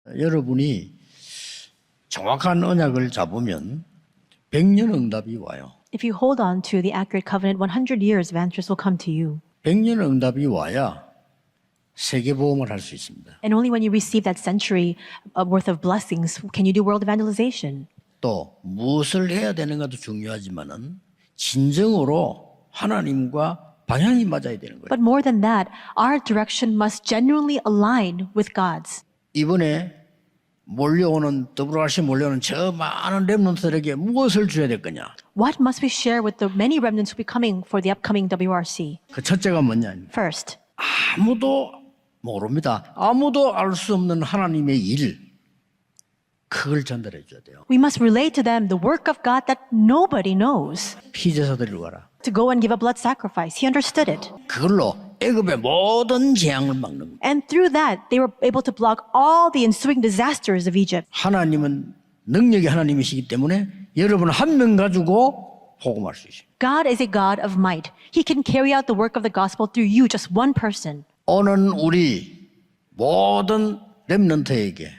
여러분이 정확한 언약을 잡으면 100년 응답이 와요. If you hold on to the accurate covenant, 100 years of answers will come to you. 100년 응답이 와야 세계보험을 할 수 있습니다. And only when you receive that century worth of blessings can you do world evangelization. 또 무엇을 해야 되는가도 중요하지만은 진정으로 하나님과 방향이 맞아야 되는 거예요. But more than that, our direction must genuinely align with God's. 이번에 WRC 몰려오는 저 많은 렘넌트들에게 무엇을 줘야 될 거냐? What must we share with the many remnants who will be coming for the upcoming WRC? 그 첫째가 뭐냐? First, 아무도 모릅니다. 아무도 알 수 없는 하나님의 일, 그걸 전달해 줘야 돼요. we must relate to them the work of God that nobody knows. 피제사 드리러 가라. To go and give a blood sacrifice. He understood it. 그걸로 애굽의 모든 재앙을 막는 거예요. And through that, they were able to block all the ensuing disasters of Egypt. 하나님은 능력의 하나님이시기 때문에 여러분 한 명 가지고 복음할 수 있어요. God is a God of might. He can carry out the work of the gospel through you, just one person. 오는 우리 모든 렘넌트에게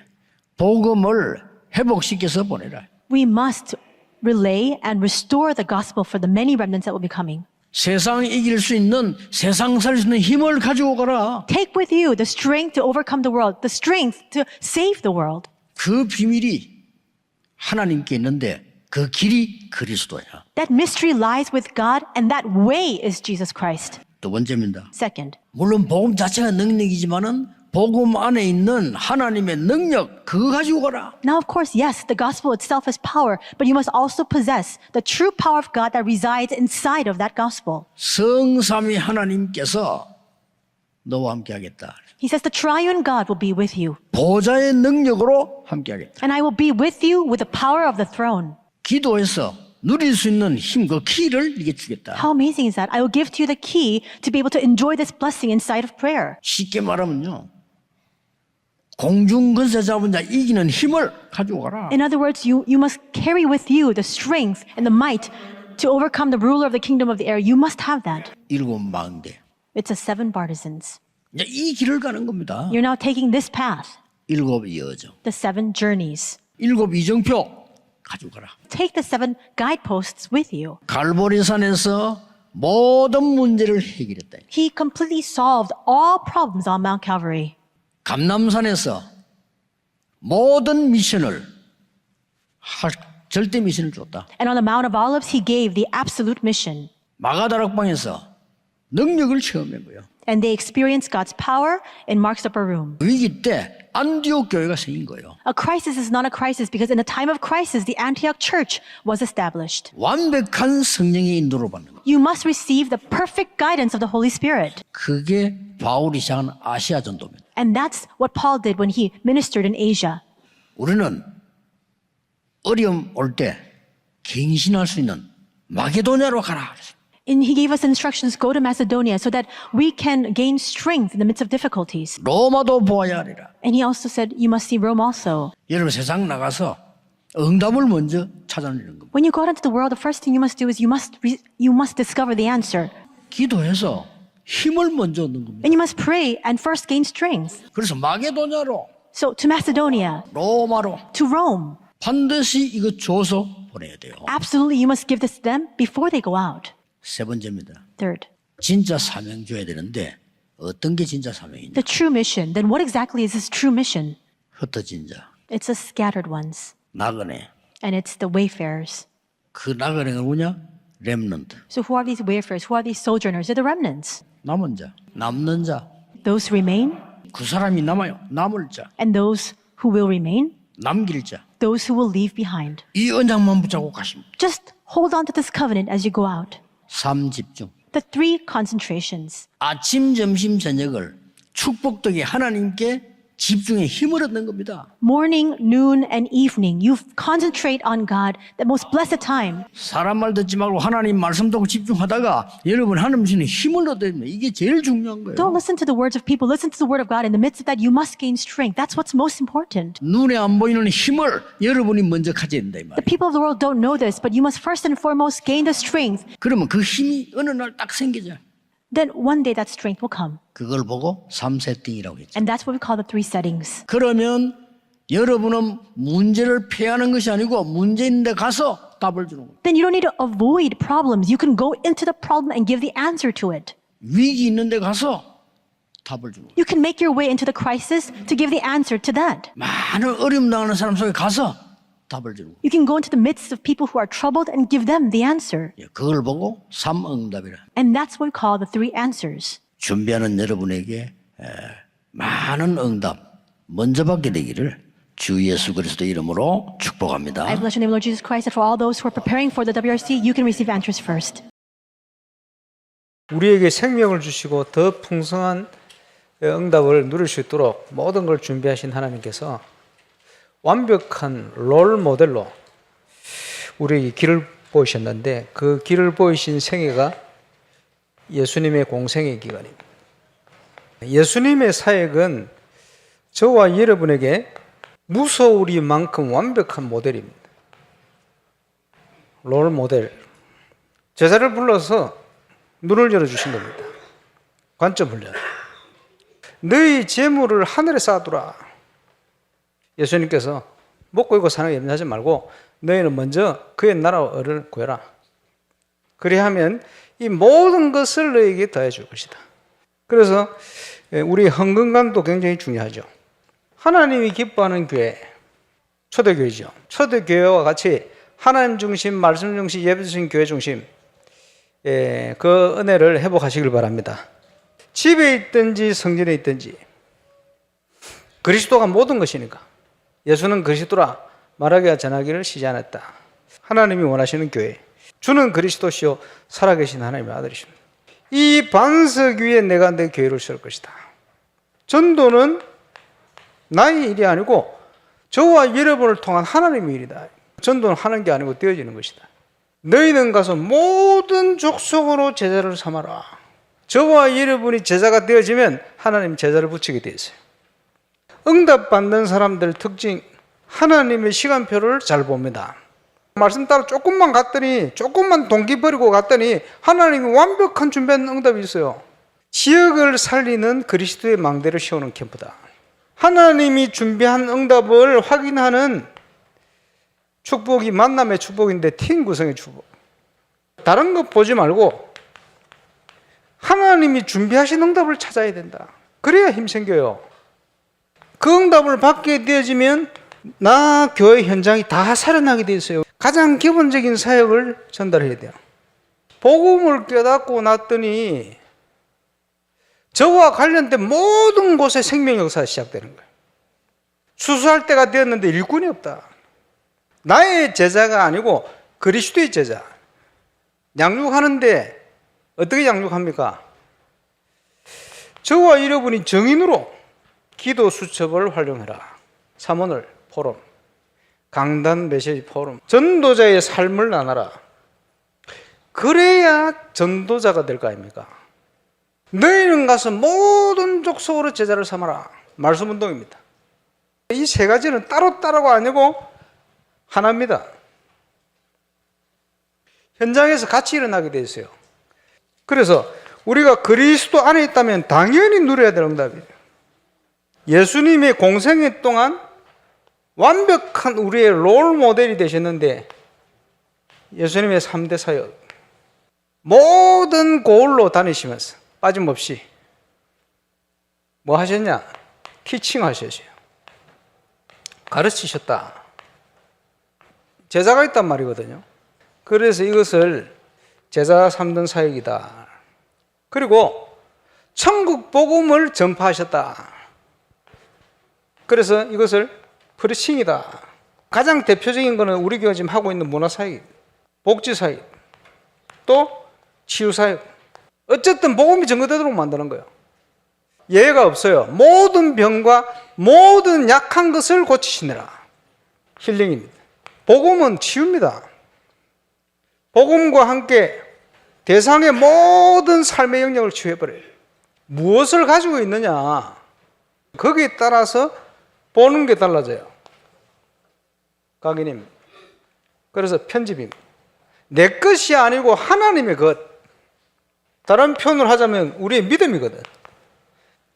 복음을 회복시켜서 보내라. We must relay and restore the gospel for the many remnants that will be coming. 세상 이길 수 있는, 세상 살 수 있는 힘을 가지고 가라. Take with you the strength to overcome the world, the strength to save the world. 그 비밀이 하나님께 있는데 그 길이 그리스도야. That mystery lies with God, and that way is Jesus Christ. 두 번째입니다. Second, 물론 복음 자체가 능력이지만은 복음 안에 있는 하나님의 능력 그거 가지고 가라. now of course, yes, the gospel itself is power, but you must also possess the true power of God that resides inside of that gospel. 성삼위 하나님께서 너와 함께하겠다. He says the triune God will be with you, 보좌의 능력으로 함께하겠다. and I will be with you with the power of the throne. 기도해서 누릴 수 있는 힘, 그 키를 이게 주겠다. How amazing is that? I will give to you the key to be able to enjoy this blessing inside of prayer. 쉽게 말하면요. 공중 권세 잡은 자 이기는 힘을 가지고 가라. In other words, you must carry with you the strength and the might to overcome the ruler of the kingdom of the air. You must have that. 일곱 망대. It's a 7 partisans. 이제 이 길을 가는 겁니다. You're now taking this path, 일곱 여정. the 7 journeys. 일곱 이정표 가지고 가라. Take the 7 guideposts with you. 갈보리산에서 모든 문제를 해결했다. He completely solved all problems on Mount Calvary. 감남산에서 모든 미션을 절대 미션을 줬다. And on the Mount of Olives, he gave the absolute mission. 마가다락방에서 능력을 체험한 거예요. And they experienced God's power in Mark's upper room. 위기 때 안디옥 교회가 생긴 거예요. A crisis is not a crisis because in a time of crisis, the Antioch church was established. 완벽한 성령의 인도를 받는 거예요. You must receive the perfect guidance of the Holy Spirit. 그게 바울이 시작한 아시아 전도입니다. And that's what Paul did when he ministered in Asia. 우리는 어려움 올 때 갱신할 수 있는 마게도냐로 가라. And he gave us instructions, go to Macedonia so that we can gain strength in the midst of difficulties. 로마도 보아야 하리라. And he also said, you must see Rome also. 여러분 세상 나가서 응답을 먼저 찾아내는 겁니다. When you go out into the world, the first thing you must do is you must discover the answer. 기도해서 힘을 먼저 얻는 겁니다. And you must pray and first gain strength. 그래서 마게도냐로, So to Macedonia, 로마로 to Rome, 반드시 이거 줘서 보내야 돼요. absolutely you must give this to them before they go out. 세 번째입니다. Third, 진짜 사명 줘야 되는데 어떤 게 진짜 사명이냐? the true mission. Then what exactly is this true mission? 흩어진 자, It's the scattered ones, 나그네. and it's the wayfarers. 그 나그네가 누구냐? 렘넌트. So who are these wayfarers? Who are these sojourners? They're the remnants. 남은 자, 남는 자. Those who remain, 그 사람이 남아요. 남을 자, and those who will remain, 남길 자. those who will leave behind. 이 언약만 붙잡고 가십니다. Just hold on to this covenant as you go out. 삶 집중. The 3 concentrations. 아침, 점심, 저녁을 축복덕에 하나님께 집중의 힘을 얻는 겁니다. Morning, noon, and evening. You concentrate on God, the most blessed time. 사람 말 듣지 말고 하나님 말씀 듣고 집중하다가 여러분 하나님 주시는 힘을 얻어야 됩니다. 이게 제일 중요한 거예요. Don't listen to the words of people. Listen to the word of God. In the midst of that, you must gain strength. That's what's most important. 눈에 안 보이는 힘을 여러분이 먼저 가져야 된다 이 The 말이에요. people of the world don't know this, but you must first and foremost gain the strength. 그러면 그 힘이 어느 날 딱 생기죠. Then one day that strength will come. 그걸 보고 3세팅이라고 했죠. And that's what we call the 3 settings. 그러면 여러분은 문제를 피하는 것이 아니고 문제 있는데 가서 답을 주는 거예요. Then you don't need to avoid problems. You can go into the problem and give the answer to it. 위기 있는데 가서 답을 주는 거예요. You can make your way into the crisis to give the answer to that. 많은 어려움 당하는 사람 속에 가서 답을 주는 거예요. You can go into the midst of people who are troubled and give them the answer. 그걸 보고 삼응답이라. And that's what we call the three answers. 준비하는 여러분에게 많은 응답 먼저 받게 되기를 주 예수 그리스도 이름으로 축복합니다. I bless your name, Lord Jesus Christ, that for all those who are preparing for the WRC, you can receive answers first. 우리에게 생명을 주시고 더 풍성한 응답을 누릴 수 있도록 모든 걸 준비하신 하나님께서 완벽한 롤 모델로 우리에게 길을 보이셨는데 그 길을 보이신 생애가 예수님의 공생의 기간입니다. 예수님의 사역은 저와 여러분에게 무서우리만큼 완벽한 모델입니다. 롤 모델. 제자를 불러서 눈을 열어주신 겁니다. 관점 훈련. 너희 재물을 하늘에 쌓아두라. 예수님께서 먹고 입고 사는 게 염려하지 말고 너희는 먼저 그의 나라를 구해라. 그래야 하면 이 모든 것을 너희에게 더해 줄 것이다. 그래서 우리 헌금관도 굉장히 중요하죠. 하나님이 기뻐하는 교회, 초대교회죠. 초대교회와 같이 하나님 중심, 말씀 중심, 예배 중심, 교회 중심 그 은혜를 회복하시길 바랍니다. 집에 있든지 성전에 있든지 그리스도가 모든 것이니까 예수는 그리스도라 말하기와 전하기를 쉬지 않았다. 하나님이 원하시는 교회, 주는 그리스도시요 살아계신 하나님의 아들이십니다. 이 반석 위에 내가 내 교회를 세울 것이다. 전도는 나의 일이 아니고 저와 여러분을 통한 하나님의 일이다. 전도는 하는 게 아니고 되어지는 것이다. 너희는 가서 모든 족속으로 제자를 삼아라. 저와 여러분이 제자가 되어지면 하나님 제자를 붙이게 되어 있어요. 응답받는 사람들 특징, 하나님의 시간표를 잘 봅니다. 말씀 따라 조금만 갔더니, 조금만 동기 버리고 갔더니 하나님이 완벽한 준비한 응답이 있어요. 지역을 살리는 그리스도의 망대를 씌우는 캠프다. 하나님이 준비한 응답을 확인하는 축복이 만남의 축복인데 팀 구성의 축복. 다른 거 보지 말고 하나님이 준비하신 응답을 찾아야 된다. 그래야 힘 생겨요. 그 응답을 받게 되어지면 나 교회 현장이 다 살아나게 돼 있어요. 가장 기본적인 사역을 전달해야 돼요. 복음을 깨닫고 났더니 저와 관련된 모든 곳에 생명 역사가 시작되는 거예요. 수수할 때가 되었는데 일꾼이 없다. 나의 제자가 아니고 그리스도의 제자. 양육하는데 어떻게 양육합니까? 저와 여러분이 정인으로 기도 수첩을 활용해라. 삼원을 포럼, 강단 메시지 포럼, 전도자의 삶을 나눠라. 그래야 전도자가 될 거 아닙니까? 너희는 가서 모든 족속으로 제자를 삼아라. 말씀 운동입니다. 이 세 가지는 따로따로가 아니고 하나입니다. 현장에서 같이 일어나게 돼 있어요. 그래서 우리가 그리스도 안에 있다면 당연히 누려야 될 응답이에요. 예수님의 공생애 동안 완벽한 우리의 롤 모델이 되셨는데 예수님의 3대 사역 모든 고을로 다니시면서 빠짐없이 뭐 하셨냐? 티칭 하셨어요. 가르치셨다. 제자가 있단 말이거든요. 그래서 이것을 제자 3등 사역이다. 그리고 천국 복음을 전파하셨다. 그래서 이것을 프리칭이다. 가장 대표적인 것은 우리 교회가 지금 하고 있는 문화사역, 복지사역, 또 치유사역. 어쨌든 복음이 전거되도록 만드는 거예요. 예외가 없어요. 모든 병과 모든 약한 것을 고치시느라. 힐링입니다. 복음은 치유입니다. 복음과 함께 대상의 모든 삶의 영역을 치유해버려요. 무엇을 가지고 있느냐, 거기에 따라서 보는 게 달라져요. 강의님, 그래서 편집입니다. 내 것이 아니고 하나님의 것. 다른 표현을 하자면 우리의 믿음이거든.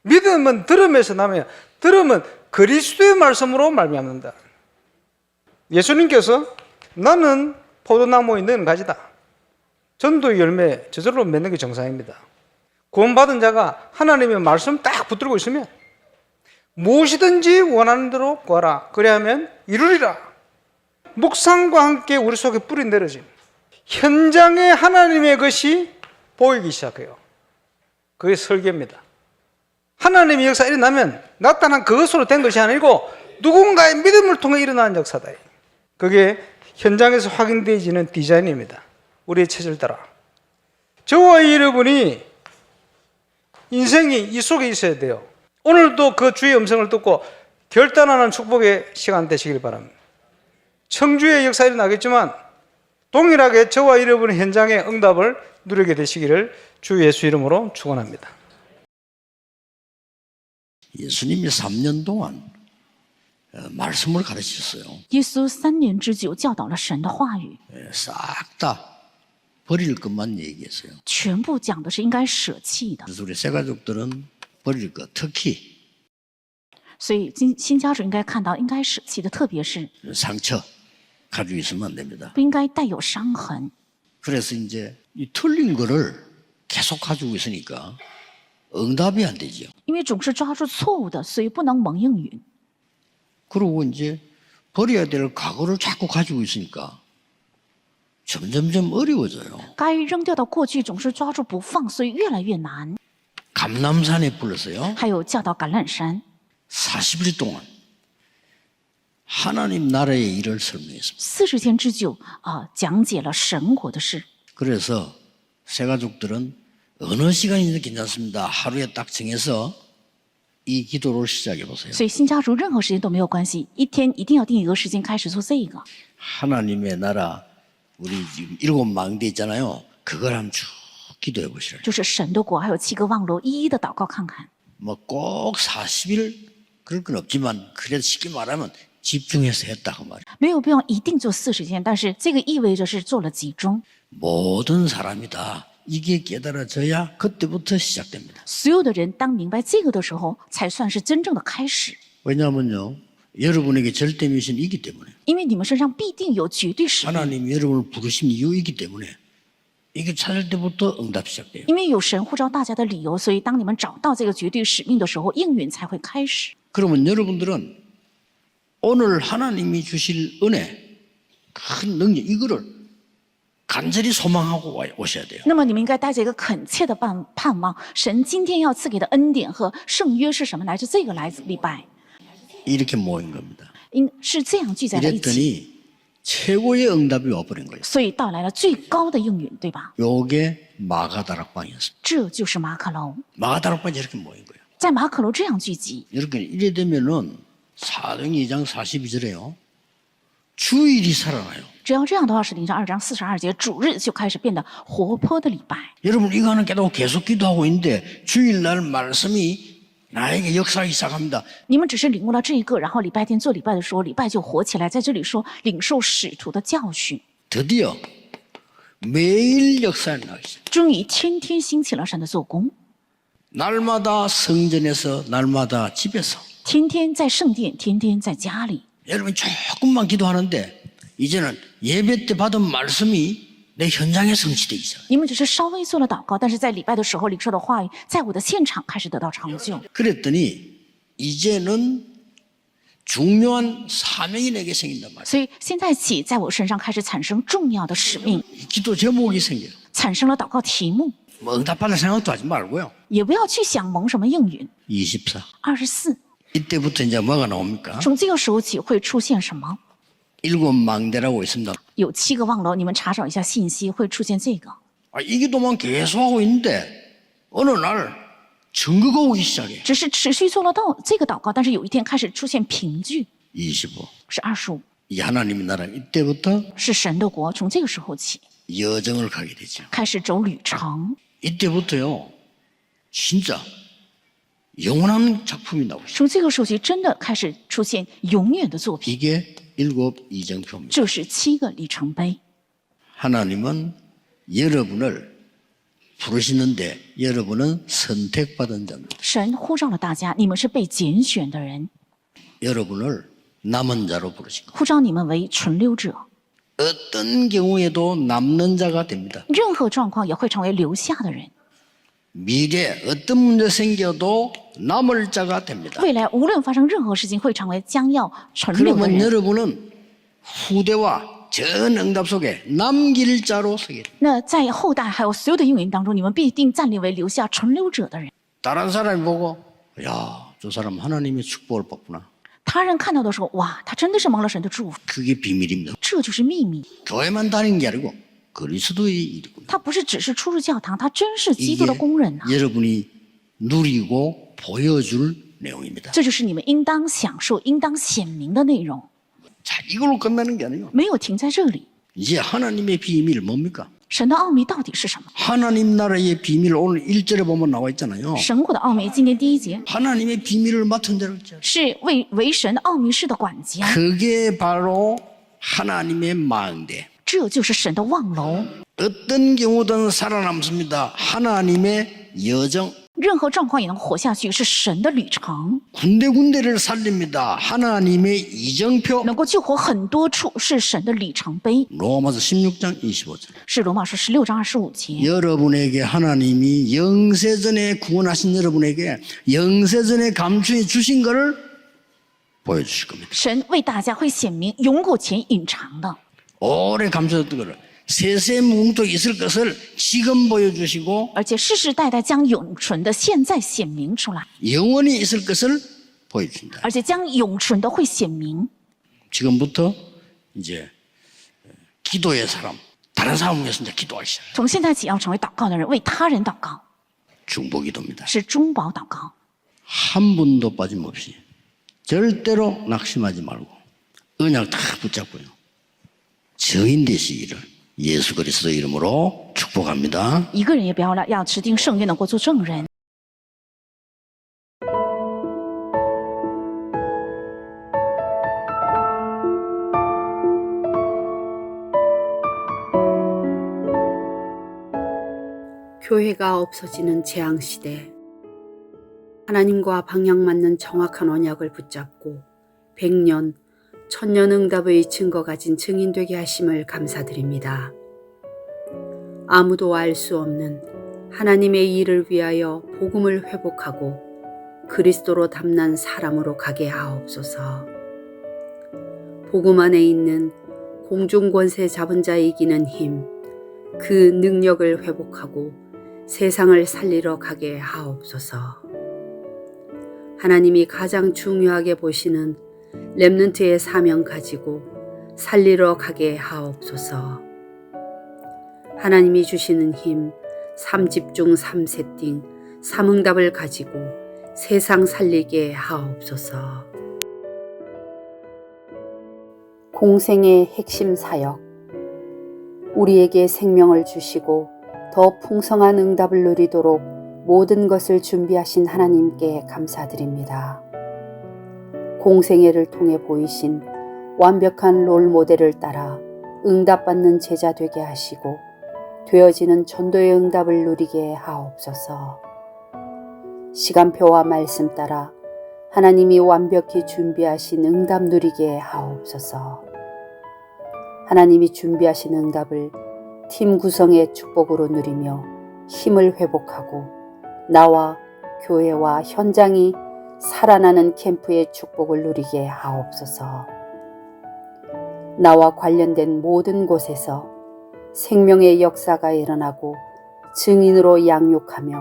믿음은 들음에서 나면, 들음은 그리스도의 말씀으로 말미암는다. 예수님께서 나는 포도나무에 는 가지다. 전도의 열매 저절로 맺는 게 정상입니다. 구원받은 자가 하나님의 말씀 딱 붙들고 있으면 무엇이든지 원하는 대로 구하라. 그리하면 이루리라. 묵상과 함께 우리 속에 뿌리 내려진 현장에 하나님의 것이 보이기 시작해요. 그게 설계입니다. 하나님의 역사가 일어나면 나타난 그것으로 된 것이 아니고 누군가의 믿음을 통해 일어나는 역사다. 그게 현장에서 확인되어지는 디자인입니다. 우리의 체질 따라. 저와 여러분이 인생이 이 속에 있어야 돼요. 오늘도 그 주의 음성을 듣고 결단하는 축복의 시간 되시길 바랍니다. 청주의 역사가 일어나겠지만 동일하게 저와 여러분의 현장의 응답을 누리게 되시기를 주 예수 이름으로 축원합니다. 예수님이 3년 동안 말씀을 가르치셨어요. 耶稣3年之久教导了神的话语， 싹 다 버릴 것만 얘기했어요. 全部讲的是应该舍弃的。 그래서 우리 새 가족들은 버릴 것, 특히 所以新家主应该看到应该舍弃的，特别是 상처 가지고 있으면 안 됩니다. 不应该带有伤痕。 그래서 이제 이 틀린 거를 계속 가지고 있으니까 응답이 안 되죠. 因为总是抓住错误的，所以不能蒙应允。 그리고 이제 버려야 될 과거를 자꾸 가지고 있으니까 점점점 어려워져요. 该扔掉的过去总是抓住不放，所以越来越难。 감남산에 불렀어요. 还有教导橄榄山， 40일 동안 하나님 나라의 일을 설명했습니다. 40天之久讲解了神国的事。 그래서 새 가족들은 어느 시간이든 괜찮습니다. 하루에 딱 정해서 이 기도를 시작해 보세요. 所以新家族任何时间都没有关系，一天一定要定一个时间开始做这个。 하나님의 나라 우리 지금 7 망대 있잖아요. 그걸 한번 쭉 기도해 보시라. 就是神的国，还有7个望楼，一一的祷告看看。 뭐 꼭 40일 그럴 건 없지만 그래도 쉽게 말하면 집중해서 했다 그 말이에요. 没有必要一定做40天，但是这个意味着是做了集中。 모든 사람이 다 이게 깨달아져야 그때부터 시작됩니다. 所有的人当明白这个的时候，才算是真正的开始。 왜냐하면요. 여러분에게 절대 미션이 있기 때문에 因为你们身上必定有绝对使命， 하나님이 여러분을 부르신 이유이기 때문에 이게 찾을 때부터 응답 시작돼요. 因为有神呼召大家的理由，所以当你们找到这个绝对使命的时候，应允才会开始。 그러면 여러분들은 오늘 하나님이 주실 은혜, 큰 능력 이거를 간절히 소망하고 오셔야 돼요. 那么你们应该带着一个恳切的盼望，神今天要赐给的恩典和圣约是什么？来自这个来自礼拜， 이렇게 모인 겁니다. 是这样聚在了一起， 이랬더니 최고의 응답이 와버린 거예요. 所以到来了最高的应允，对吧？ 요게 마가다락방이었습니다. 这就是马可楼， 마가다락방이 이렇게 모인 거예요. 在马可楼这样聚集， 이렇게 이래 되면은 사도행전 2장 42절에요. 주일이 살아나요. 只要这样的话，是领上2章42节，主日就开始变得活泼的礼拜。 여러분 이거 하나 깨닫고 계속 기도하고 있는데 주일날 말씀이 나에게 역사하기 시작합니다. 你们只是领悟了这一个，然后礼拜天做礼拜的时候，礼拜就活起来。在这里说领受使徒的教训， 드디어 매일 역사에 나가기 시작. 终于天天兴起了神的做工， 날마다 성전에서 날마다 집에서 天天在圣殿，天天在家里。 여러분 조금만 기도하는데 이제는 예배 때 받은 말씀이 내 현장에 성취되기 시작. 你们只是稍微做了祷告，但是在礼拜的时候领受的话语，在我的现场开始得到成就。 그랬더니 이제는 중요한 사명이 내게 생긴단 말이에요. 所以现在起，在我身上开始产生重要的使命， 기도 제목이 생겨요. 产生了祷告题目， 뭐 응답받을 생각도 하지 말고요. 也不要去想蒙什么应允。 24. 24， 이때부터 이제 뭐가 나옵니까? 从这个时候起会出现什么？ 7 망대라고 있습니다. 有7个望楼，你们查找一下信息，会出现这个。 이 기도만 계속하고 있는데 어느 날 증거가 오기 시작해. 只是持续做了这个祷告，但是有一天开始出现凭据， 25. 是25， 이 하나님의 나라 이때부터 是神的国。从这个时候起， 여정을 가게 되죠. 开始走旅程。 이때부터요. 진짜 영원한 작품이 나오기 시작. 从这个时候起，真的开始出现永远的作品。 이게 7 이정표입니다. 这是7个里程碑。 하나님은 여러분을 부르시는데 여러분은 선택받은 자입니다. 神呼召了大家，你们是被拣选的人。 여러분을 남은 자로 부르신 겁니다. 呼召你们为存留者， 어떤 경우에도 남는 자가 됩니다. 任何状况也会成为留下的人。 미래 어떤 문제 생겨도 남을 자가 됩니다. 未来无论发生任何事情，会成为将要存留的 그러면 人。 여러분은 후대와 전 응답 속에 남길 자로 서게 됩니다. 那在后代还有所有的应允当中，你们必定站立为留下存留者的人。 다른 사람이 보고 야, 저 사람 하나님의 축복을 받구나. 他人看到的时候，哇，他真的是蒙了神的祝福， 그게 비밀입니다. 这就是秘密。 교회만 다니는 게 아니고 그리스도의 일이군요. 他不是只是出入教堂，他真是基督的工人呐、 여러분이 누리고 보여줄 내용입니다. 这就是你们应当享受、应当显明的内容， 자, 이걸로 끝나는 게 아니에요. 没有停在这里。 이제 하나님의 비밀 뭡니까? 神的奥秘到底是什么？ 하나님 나라의 비밀 오늘 1절에 보면 나와 있잖아요. 神国的奥秘，今天第一节 하나님의 비밀을 맡은 자를 자. 是为神的奥秘事的管家， 그게 바로 하나님의 망대. 这就是神的望楼。 어떤 경우든 살아남습니다. 하나님의 여정. 任何状况也能活下去，是神的旅程， 군데군데를 살립니다. 하나님의 이정표. 能够救活很多处，是神的里程碑。 로마서 16장 25절. 是罗马书16章25节。 여러분에게 하나님이 영세전에 구원하신 여러분에게 영세전에 감추해 주신 것을 보여주실 겁니다. 神为大家会显明永古前隐藏的， 오래 감춰졌던 것을 세세무궁토 있을 것을 지금 보여주시고 而且世世代代将永存的现在显明出来， 영원히 있을 것을 보여준다. 而且将永存的会显明。 지금부터 이제 기도의 사람, 다른 사람 위해서 이제 기도하기 시작. 从现在起要成为祷告的人，为他人祷告， 중보기도입니다. 是中保祷告。 한 분도 빠짐없이 절대로 낙심하지 말고 언약 다 붙잡고요. 증인 되시기를 예수 그리스도 이름으로 축복합니다. 一个人也不要了，要持定圣约，能够做证人。 교회가 없어지는 재앙시대, 하나님과 방향 맞는 정확한 언약을 붙잡고 100년, 1000년 응답의 증거 가진 증인 되게 하심을 감사드립니다. 아무도 알 수 없는 하나님의 일을 위하여 복음을 회복하고 그리스도로 담난 사람으로 가게 하옵소서. 복음 안에 있는 공중권세 잡은 자 이기는 힘, 그 능력을 회복하고 세상을 살리러 가게 하옵소서. 하나님이 가장 중요하게 보시는 렘넌트의 사명 가지고 살리러 가게 하옵소서. 하나님이 주시는 힘, 3집중 3세팅, 3응답을 가지고 세상 살리게 하옵소서. 공생의 핵심 사역, 우리에게 생명을 주시고 더 풍성한 응답을 누리도록 모든 것을 준비하신 하나님께 감사드립니다. 공생애를 통해 보이신 완벽한 롤 모델을 따라 응답받는 제자 되게 하시고 되어지는 전도의 응답을 누리게 하옵소서. 시간표와 말씀 따라 하나님이 완벽히 준비하신 응답 누리게 하옵소서. 하나님이 준비하신 응답을 팀 구성의 축복으로 누리며 힘을 회복하고 나와 교회와 현장이 살아나는 캠프의 축복을 누리게 하옵소서. 나와 관련된 모든 곳에서 생명의 역사가 일어나고 증인으로 양육하며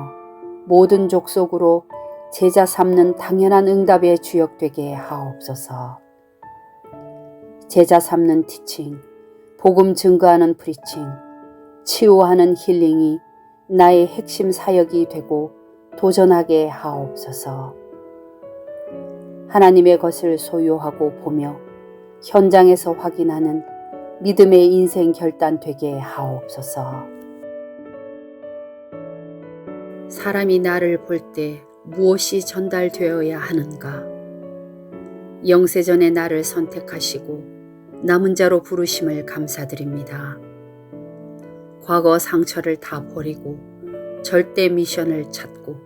모든 족속으로 제자 삼는 당연한 응답의 주역 되게 하옵소서. 제자 삼는 티칭, 복음 증거하는 프리칭, 치유하는 힐링이 나의 핵심 사역이 되고 도전하게 하옵소서. 하나님의 것을 소유하고 보며 현장에서 확인하는 믿음의 인생 결단 되게 하옵소서. 사람이 나를 볼 때 무엇이 전달되어야 하는가? 영세전에 나를 선택하시고 남은 자로 부르심을 감사드립니다. 과거 상처를 다 버리고 절대 미션을 찾고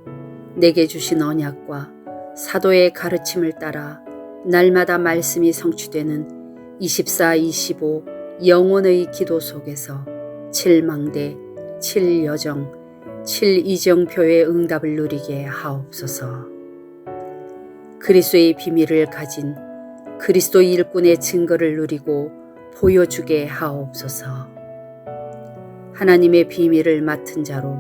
내게 주신 언약과 사도의 가르침을 따라 날마다 말씀이 성취되는 24-25 영혼의 기도 속에서 7망대, 7여정, 7이정표의 응답을 누리게 하옵소서. 그리스도의 비밀을 가진 그리스도 일꾼의 증거를 누리고 보여주게 하옵소서. 하나님의 비밀을 맡은 자로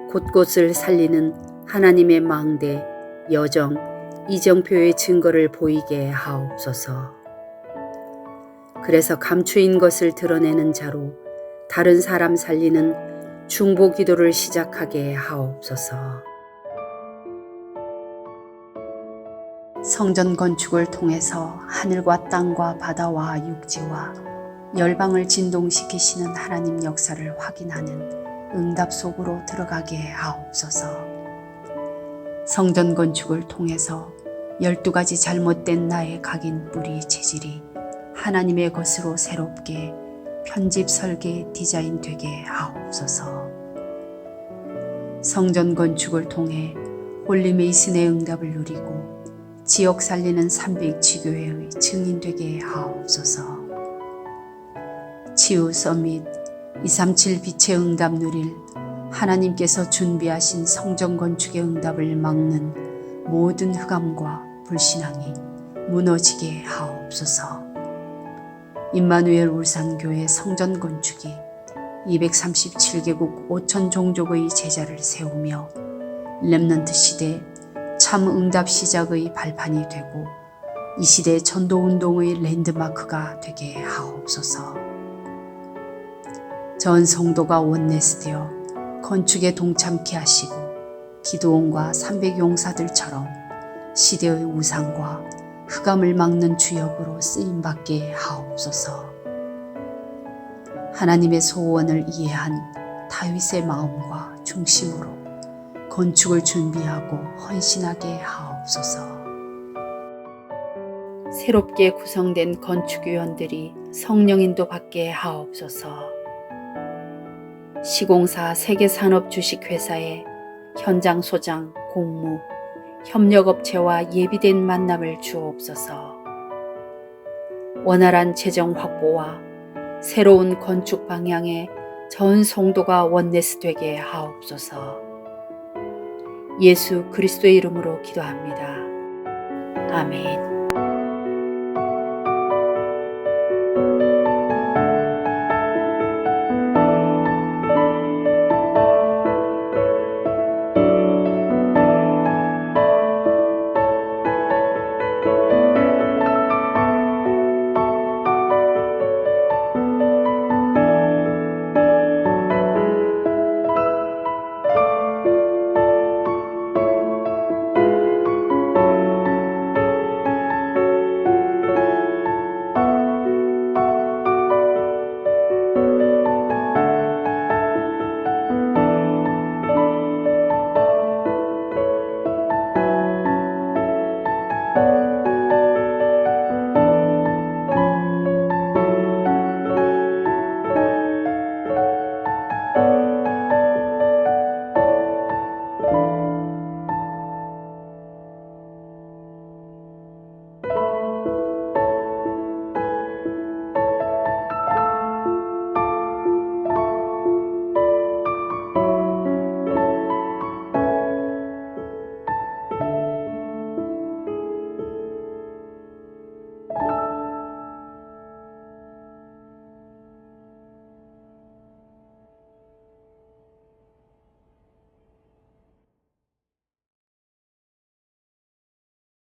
곳곳을 살리는 하나님의 망대, 여정, 이정표의 증거를 보이게 하옵소서. 그래서 감추인 것을 드러내는 자로 다른 사람 살리는 중보 기도를 시작하게 하옵소서. 성전 건축을 통해서 하늘과 땅과 바다와 육지와 열방을 진동시키시는 하나님 역사를 확인하는 응답 속으로 들어가게 하옵소서. 성전 건축을 통해서 12가지 잘못된 나의 각인 뿌리 체질이 하나님의 것으로 새롭게 편집 설계 디자인 되게 하옵소서. 성전 건축을 통해 홀리메이슨의 응답을 누리고 지역 살리는 300지교회의 증인 되게 하옵소서. 치유 서밋 237 빛의 응답 누릴 하나님께서 준비하신 성전 건축의 응답을 막는 모든 흑암과 불신앙이 무너지게 하옵소서. 임마누엘 울산교회 성전 건축이 237개국 5천 종족의 제자를 세우며 렘넌트 시대 참 응답 시작의 발판이 되고 이 시대 전도운동의 랜드마크가 되게 하옵소서. 전 성도가 원내스되어 건축에 동참케 하시고 기도원과 300용사들처럼 시대의 우상과 흑암을 막는 주역으로 쓰임받게 하옵소서. 하나님의 소원을 이해한 다윗의 마음과 중심으로 건축을 준비하고 헌신하게 하옵소서. 새롭게 구성된 건축위원들이 성령인도 받게 하옵소서. 시공사 세계산업주식회사의 현장 소장, 공무, 협력업체와 예비된 만남을 주옵소서. 원활한 재정 확보와 새로운 건축 방향에 전 성도가 원네스 되게 하옵소서. 예수 그리스도의 이름으로 기도합니다. 아멘.